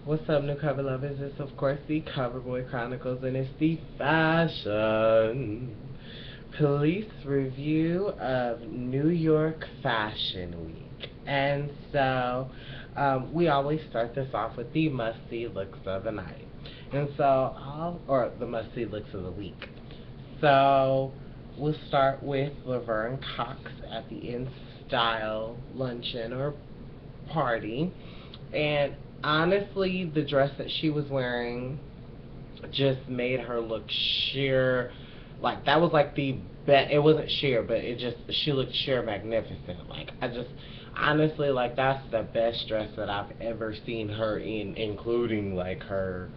What's up, new cover lovers? It's of course the CoverBoi Chronicles, and it's the fashion police review of New York Fashion Week. And so we always start this off with the must-see looks of the night, and so or the must-see looks of the week. So we'll start with Laverne Cox at the In Style luncheon or party, and honestly, the dress that she was wearing just made her look sheer. Like, that was like the best. It wasn't sheer, but she looked sheer magnificent. Like, I just honestly, like, that's the best dress that I've ever seen her in, including like her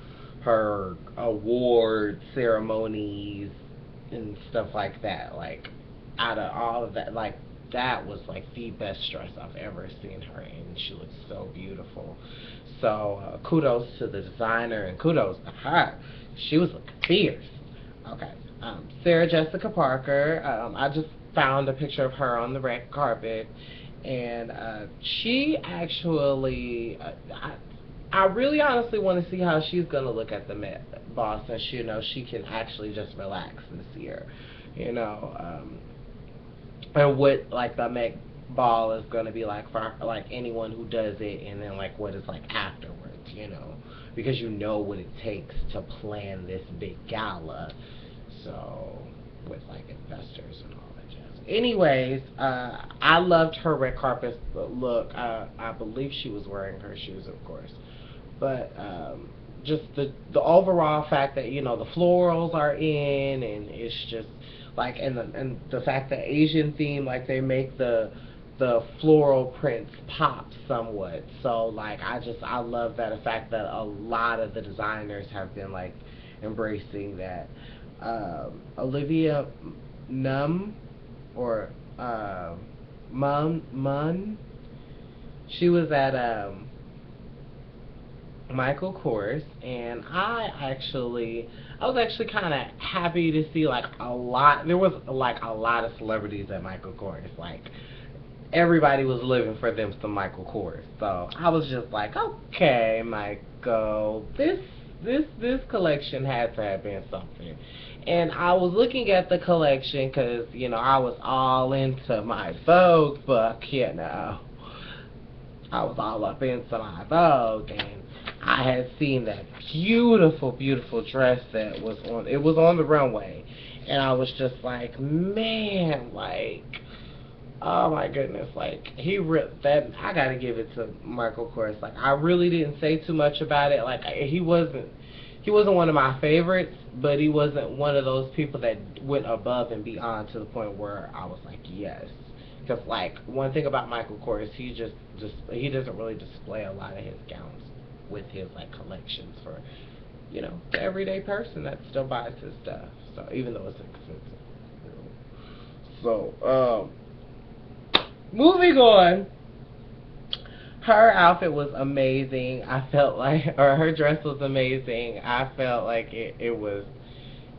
award ceremonies and stuff like that. Like, out of all of that, like, that was like the best dress I've ever seen her in. She looked so beautiful. So kudos to the designer and kudos to her. She was looking fierce. Okay. Sarah Jessica Parker. I just found a picture of her on the red carpet, and she actually, I really honestly want to see how she's gonna look at the Met Ball, since she can actually just relax this year, and what like the Met Ball is gonna be like for like anyone who does it, and then like what it's like afterwards, because you know what it takes to plan this big gala. So with like investors and all that jazz. Anyways, I loved her red carpet look. I believe she was wearing her shoes, of course, but just the overall fact that the florals are in, and it's just like, and the fact that Asian theme, like they make the floral prints pop somewhat. So like I love that, the fact that a lot of the designers have been like embracing that. Olivia or Munn, she was at Michael Kors, and I was actually kind of happy to see like there was like a lot of celebrities at Michael Kors. Like, everybody was living for them some Michael Kors. So I was just like, okay, Michael, this collection had to have been something. And I was looking at the collection because I was all into my Vogue book. I was all up into my Vogue, and I had seen that beautiful, beautiful dress that was on. It was on the runway, and I was just like, man, like, oh my goodness, like, he ripped that. I gotta give it to Michael Kors. Like, I really didn't say too much about it. Like, he wasn't one of my favorites, but he wasn't one of those people that went above and beyond to the point where I was like, yes. Because like, one thing about Michael Kors, he he doesn't really display a lot of his gowns with his like collections for the everyday person that still buys his stuff. So even though it's expensive. So moving on, her outfit was amazing. I felt like, or her dress was amazing. I felt like it was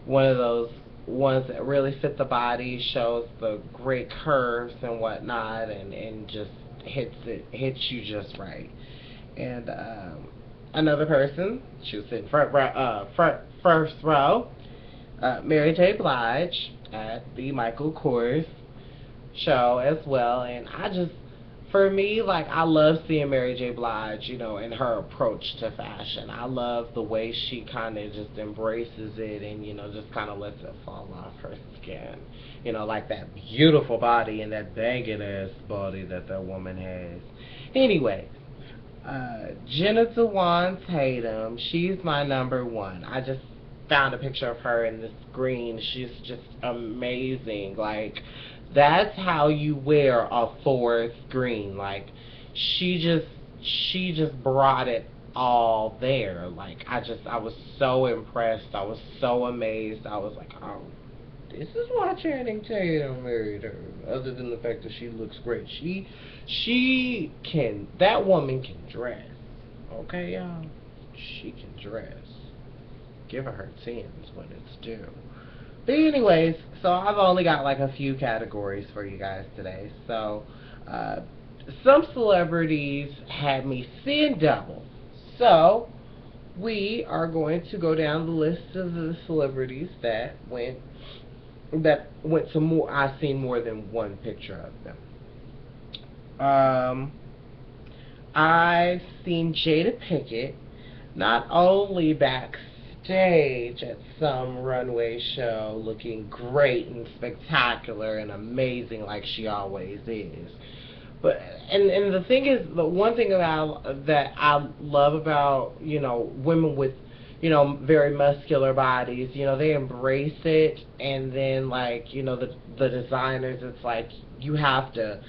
one of those ones that really fit the body, shows the great curves and whatnot, and just hits you just right. And another person, she was sitting first row, Mary J. Blige at the Michael Kors show as well. And for me, like, I love seeing Mary J. Blige, in her approach to fashion. I love the way she kind of just embraces it, and, just kind of lets it fall off her skin. Like that beautiful body and that banging ass body that woman has. Anyway, Jenna Dewan Tatum, she's my number one. I just found a picture of her in this green. She's just amazing. Like, that's how you wear a forest green. Like, she just brought it all there. Like, I was so impressed. I was so amazed. I was like, oh, this is why Channing Tatum married her. Other than the fact that she looks great, that woman can dress. Okay, y'all, she can dress. Give her tens when it's due. But anyways, so I've only got like a few categories for you guys today. So, some celebrities had me seeing double. So, we are going to go down the list of the celebrities that went to more. I've seen more than one picture of them. I've seen Jada Pinkett not only backstage at some runway show looking great and spectacular and amazing like she always is, but and the thing is, the one thing about that I love about, women with, very muscular bodies, they embrace it, and then, like, the designers, it's like you have to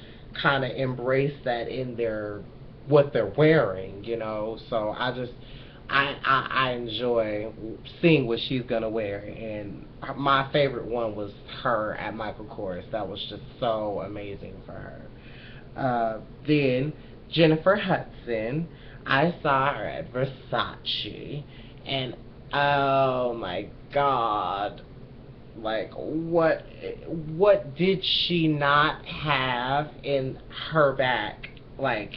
kind of embrace that in their what they're wearing, so I enjoy seeing what she's gonna wear, and my favorite one was her at Michael Kors. That was just so amazing for her. Then Jennifer Hudson, I saw her at Versace, and oh my God, like what did she not have in her back, like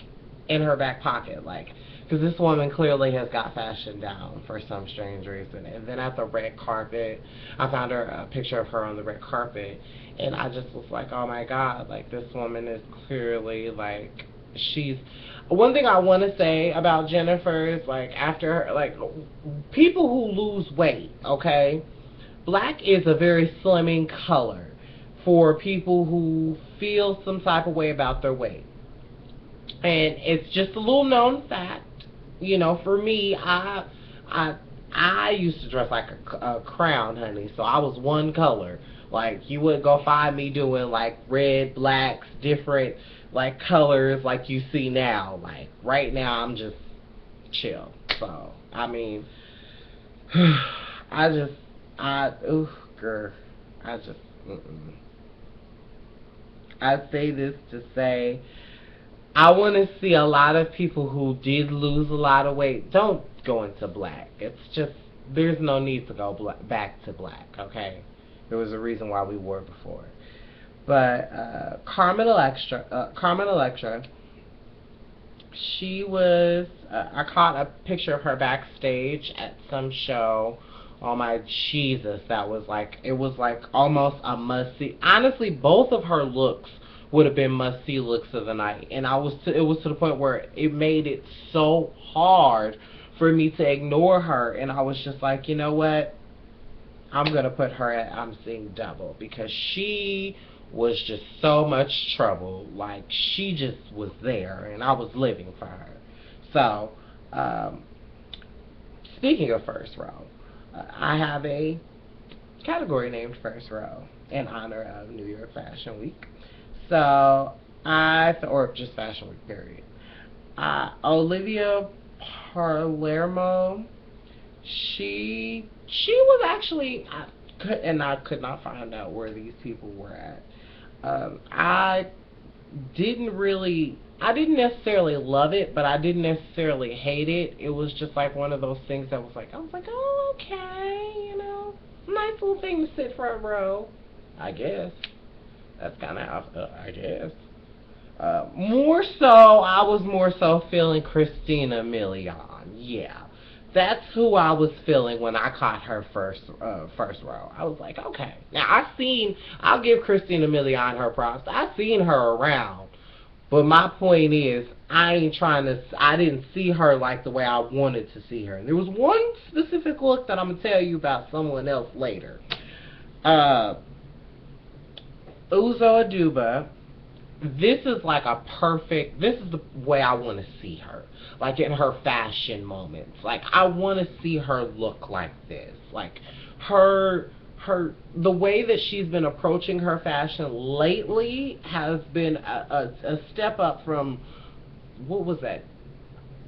in her back pocket, like, because this woman clearly has got fashion down for some strange reason. And then at the red carpet, I found a picture of her on the red carpet, and I just was like, oh my God, like, this woman is clearly, like, she's... One thing I want to say about Jennifer is, like, after her, like, people who lose weight, okay, black is a very slimming color for people who feel some type of way about their weight. And it's just a little known fact. For me, I used to dress like a crown, honey. So I was one color. Like, you wouldn't go find me doing like red, blacks, different like colors like you see now. Like right now, I'm just chill. So I mean, girl, I say this to say, I want to see a lot of people who did lose a lot of weight. Don't go into black. It's just, there's no need to go back to black, okay? There was a reason why we wore before. But Carmen Electra, she was, I caught a picture of her backstage at some show. Oh my Jesus, that was like, it was like almost a must-see. Honestly, both of her looks would have been must-see looks of the night, and it was to the point where it made it so hard for me to ignore her, and I was just like, you know what, I'm gonna put her at I'm seeing double, because she was just so much trouble. Like, she just was there, and I was living for her. So speaking of first row, I have a category named First Row in honor of New York Fashion Week. So or just Fashion Week, period. Olivia Palermo, she was actually, I could not find out where these people were at. I didn't necessarily love it, but I didn't necessarily hate it. It was just like one of those things that was like, I was like, oh, okay, nice little thing to sit front row, I guess. That's kind of how, I guess. I was more so feeling Christina Milian. Yeah, that's who I was feeling when I caught her first row. I was like, okay. Now, I'll give Christina Milian her props. I've seen her around. But my point is, I didn't see her like the way I wanted to see her. And there was one specific look that I'm going to tell you about someone else later. Uzo Aduba, this is the way I want to see her. Like, in her fashion moments. Like, I want to see her look like this. Like, the way that she's been approaching her fashion lately has been a step up from, what was that?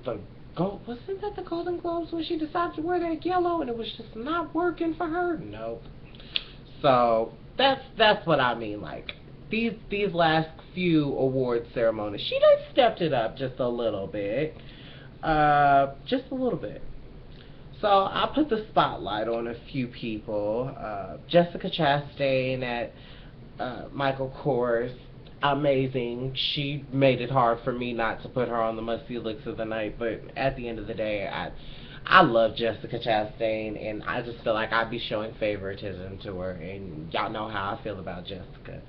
Wasn't that the Golden Globes when she decided to wear that yellow and it was just not working for her? Nope. So that's what I mean. Like, these last few award ceremonies, she done stepped it up just a little bit. Just a little bit. So I put the spotlight on a few people. Jessica Chastain at Michael Kors, amazing. She made it hard for me not to put her on the must-see looks of the night, but at the end of the day, I love Jessica Chastain, and I just feel like I'd be showing favoritism to her, and y'all know how I feel about Jessica.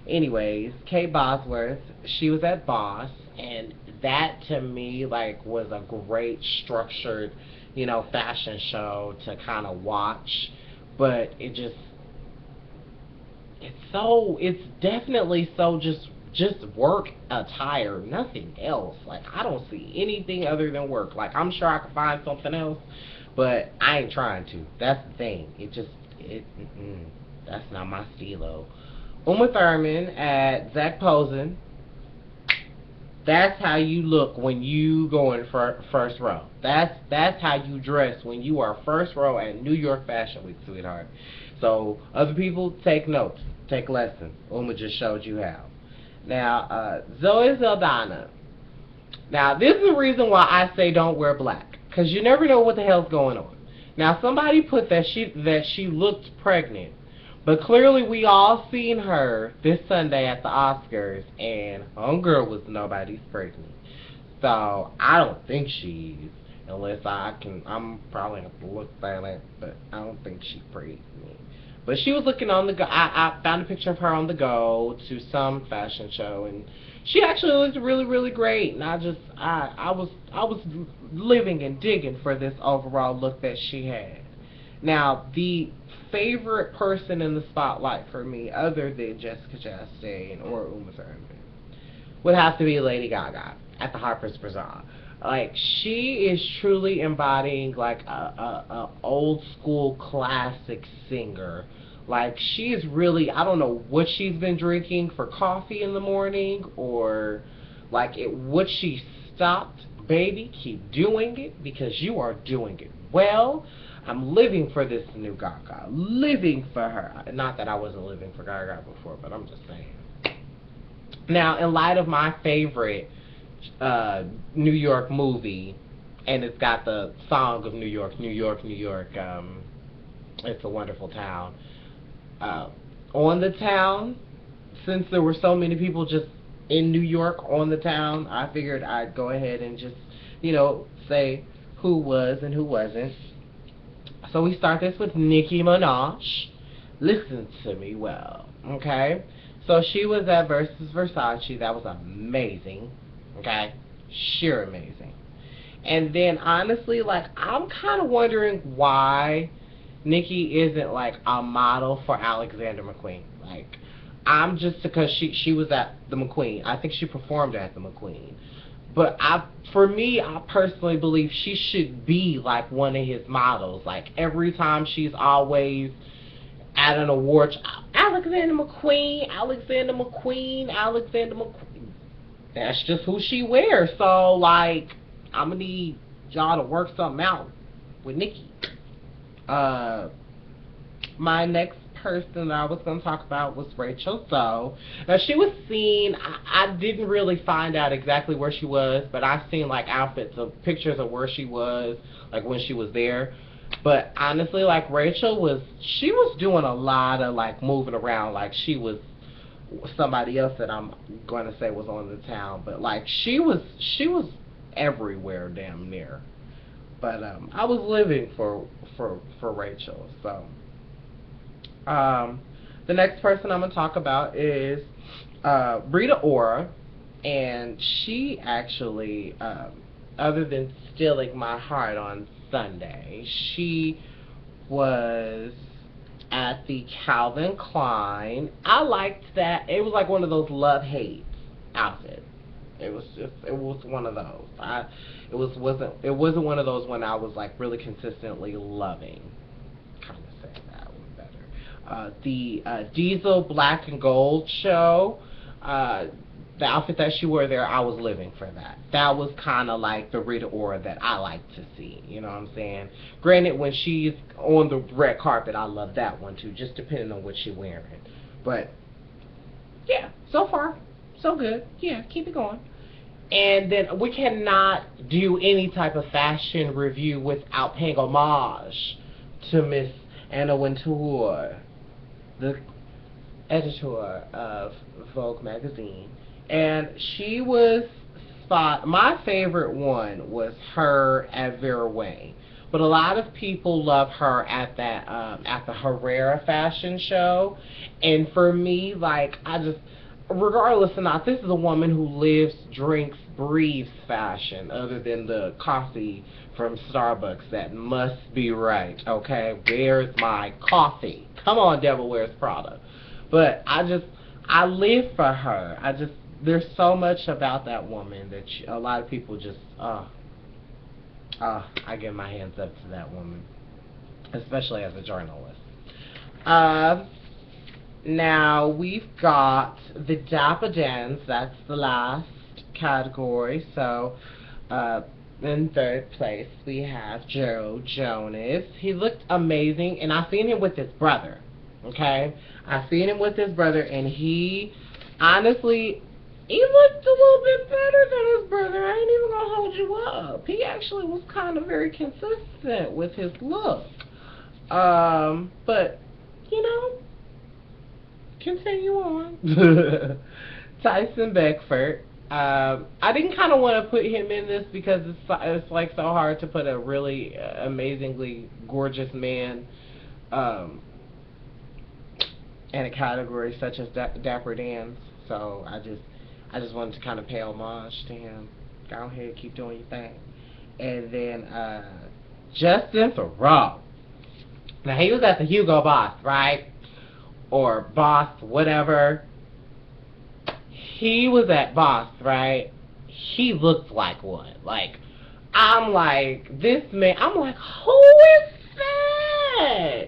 Anyways, Kate Bosworth, she was at Boss, and that to me like was a great structured, fashion show to kind of watch, but it's definitely so just work attire, nothing else. Like, I don't see anything other than work. Like, I'm sure I could find something else, but I ain't trying to. That's the thing. That's not my stilo. Uma Thurman at Zach Posen. That's how you look when you go in first row. That's how you dress when you are first row at New York Fashion Week, sweetheart. So other people, take notes, take lessons. Uma just showed you how. Now, Zoe Saldana. Now, this is the reason why I say don't wear black, because you never know what the hell's going on. Now, somebody put that she looked pregnant, but clearly we all seen her this Sunday at the Oscars, and homegirl was nobody's pregnant. So, I don't think she's, unless I'm probably going to look at it, but I don't think she's pregnant. But she was looking on the go. I found a picture of her on the go to some fashion show, and she actually looked really, really great. And I was living and digging for this overall look that she had. Now, the favorite person in the spotlight for me, other than Jessica Chastain or Uma Thurman, would have to be Lady Gaga at the Harper's Bazaar. Like, she is truly embodying like a old school classic singer. Like, she is really, I don't know what she's been drinking for coffee in the morning, or like what she stopped. Baby, keep doing it, because you are doing it well. I'm living for this new Gaga, living for her. Not that I wasn't living for Gaga before, but I'm just saying. Now, in light of my favorite New York movie, and it's got the song of New York, New York, New York, It's a Wonderful Town. On the Town, since there were so many people just in New York on the town, I figured I'd go ahead and just, say who was and who wasn't. So we start this with Nicki Minaj. Listen to me well, okay? So she was at Versus Versace. That was amazing. Okay, sheer amazing. And then honestly, like, I'm kind of wondering why Nikki isn't like a model for Alexander McQueen. Like, I'm just, because she was at the McQueen. I think she performed at the McQueen. But for me, I personally believe she should be like one of his models. Like, every time she's always at an award, Alexander McQueen, Alexander McQueen, Alexander McQueen. That's just who she wears. So, like, I'm going to need y'all to work something out with Nikki. My next person that I was going to talk about was Rachel So. Now, she was seen, I didn't really find out exactly where she was, but I've seen, like, outfits of pictures of where she was, like, when she was there. But honestly, like, Rachel she was doing a lot of, like, moving around. Like, she was somebody else that I'm going to say was on the town, but like she was everywhere damn near. But I was living for Rachel. So the next person I'm gonna talk about is Rita Ora, and she actually, other than stealing my heart on Sunday, she was at the Calvin Klein. I liked that. It was like one of those love-hate outfits. It was one of those. It wasn't one of those when I was like really consistently loving. Kind of say that one better. The Diesel Black and Gold show. The outfit that she wore there, I was living for that. That was kind of like the Rita Ora that I like to see. You know what I'm saying? Granted, when she's on the red carpet, I love that one too, just depending on what she's wearing. But yeah, so far, so good. Yeah, keep it going. And then we cannot do any type of fashion review without paying homage to Miss Anna Wintour, the editor of Vogue magazine. And she was my favorite one was her at Vera Wang. but a lot of people love her at that at the Herrera fashion show. And for me, like, I just, regardless or not, this is a woman who lives, drinks, breathes fashion, other than the coffee from Starbucks. That must be right, okay? Where's my coffee? Come on, Devil Wears Prada. But I live for her. There's so much about that woman that a lot of people just, I give my hands up to that woman, especially as a journalist. Now we've got the Dapper Dans. That's the last category. So, in third place we have Joe Jonas. He looked amazing, and I seen him with his brother. Okay, I seen him with his brother, and he honestly, he looked a little bit better than his brother. I ain't even gonna hold you up. He actually was kind of very consistent with his look. But you know, continue on. Tyson Beckford. I didn't kind of want to put him in this because it's like so hard to put a really amazingly gorgeous man in a category such as Dapper Dans. So I just wanted to kind of pay homage to him. Go ahead, keep doing your thing. And then Justin Theroux. Now he was at the Hugo Boss, right? Or Boss, whatever. He was at Boss, right? He looked like one. Like, I'm like, this man, I'm like, who is that?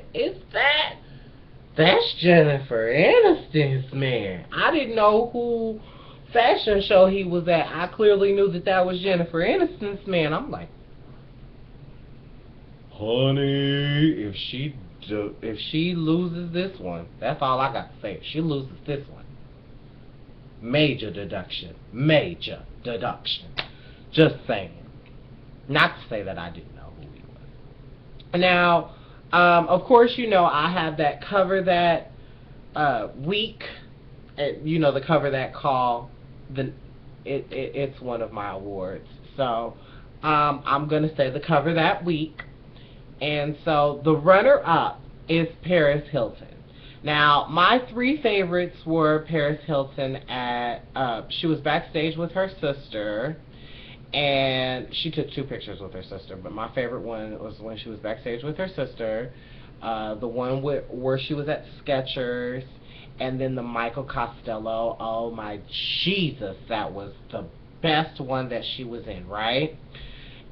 That's Jennifer Aniston's man. I didn't know who fashion show he was at. I clearly knew that was Jennifer Aniston's man. I'm like, honey, if she loses this one, that's all I got to say. If she loses this one, major deduction. Major deduction. Just saying. Not to say that I didn't know who he was. Now, of course, you know, I have that Cover That week. You know, the Cover That call. It's one of my awards. So, I'm going to say the Cover That week. And so, the runner-up is Paris Hilton. Now, my three favorites were Paris Hilton she was backstage with her sister, and she took 2 pictures with her sister, but my favorite one was when she was backstage with her sister, the one where she was at Skechers, and then the Michael Costello. Oh my Jesus, that was the best one that she was in, right?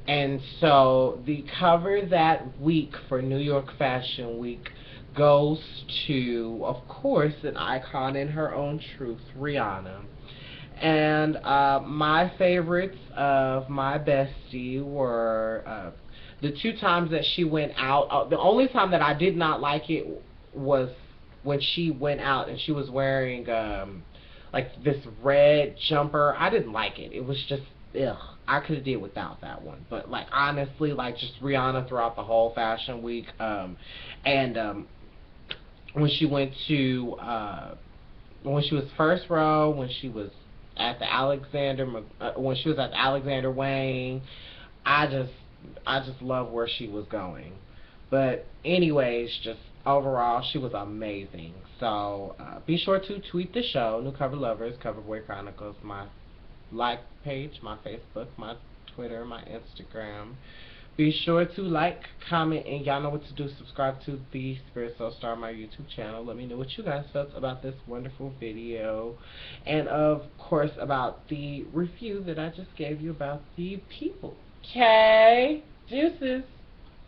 And so, the Cover That week for New York Fashion Week goes to, of course, an icon in her own truth, Rihanna. And my favorites of my bestie were the 2 times that she went out. The only time that I did not like it was when she went out and she was wearing like this red jumper. I didn't like it. It was just, ugh. I could have did without that one. But like, honestly, like, just Rihanna throughout the whole fashion week. When she went to when she was first row, when she was at the when she was at the Alexander Wang, I just love where she was going. But anyways, just overall, she was amazing. So be sure to tweet the show, New Cover Lovers, CoverBoi Chronicles, my like page, my Facebook, my Twitter, my Instagram. Be sure to like, comment, and y'all know what to do. Subscribe to The Spirit Soul Star, my YouTube channel. Let me know what you guys felt about this wonderful video. And, of course, about the review that I just gave you about the people. Okay? Deuces.